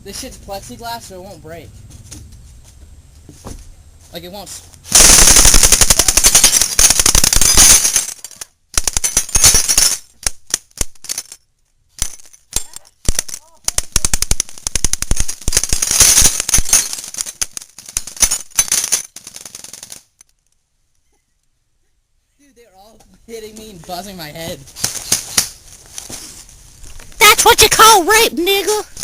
This shit's plexiglass, so it won't break. Like, it won't... Dude, they're all hitting me and buzzing my head. That's what you call rape, nigga!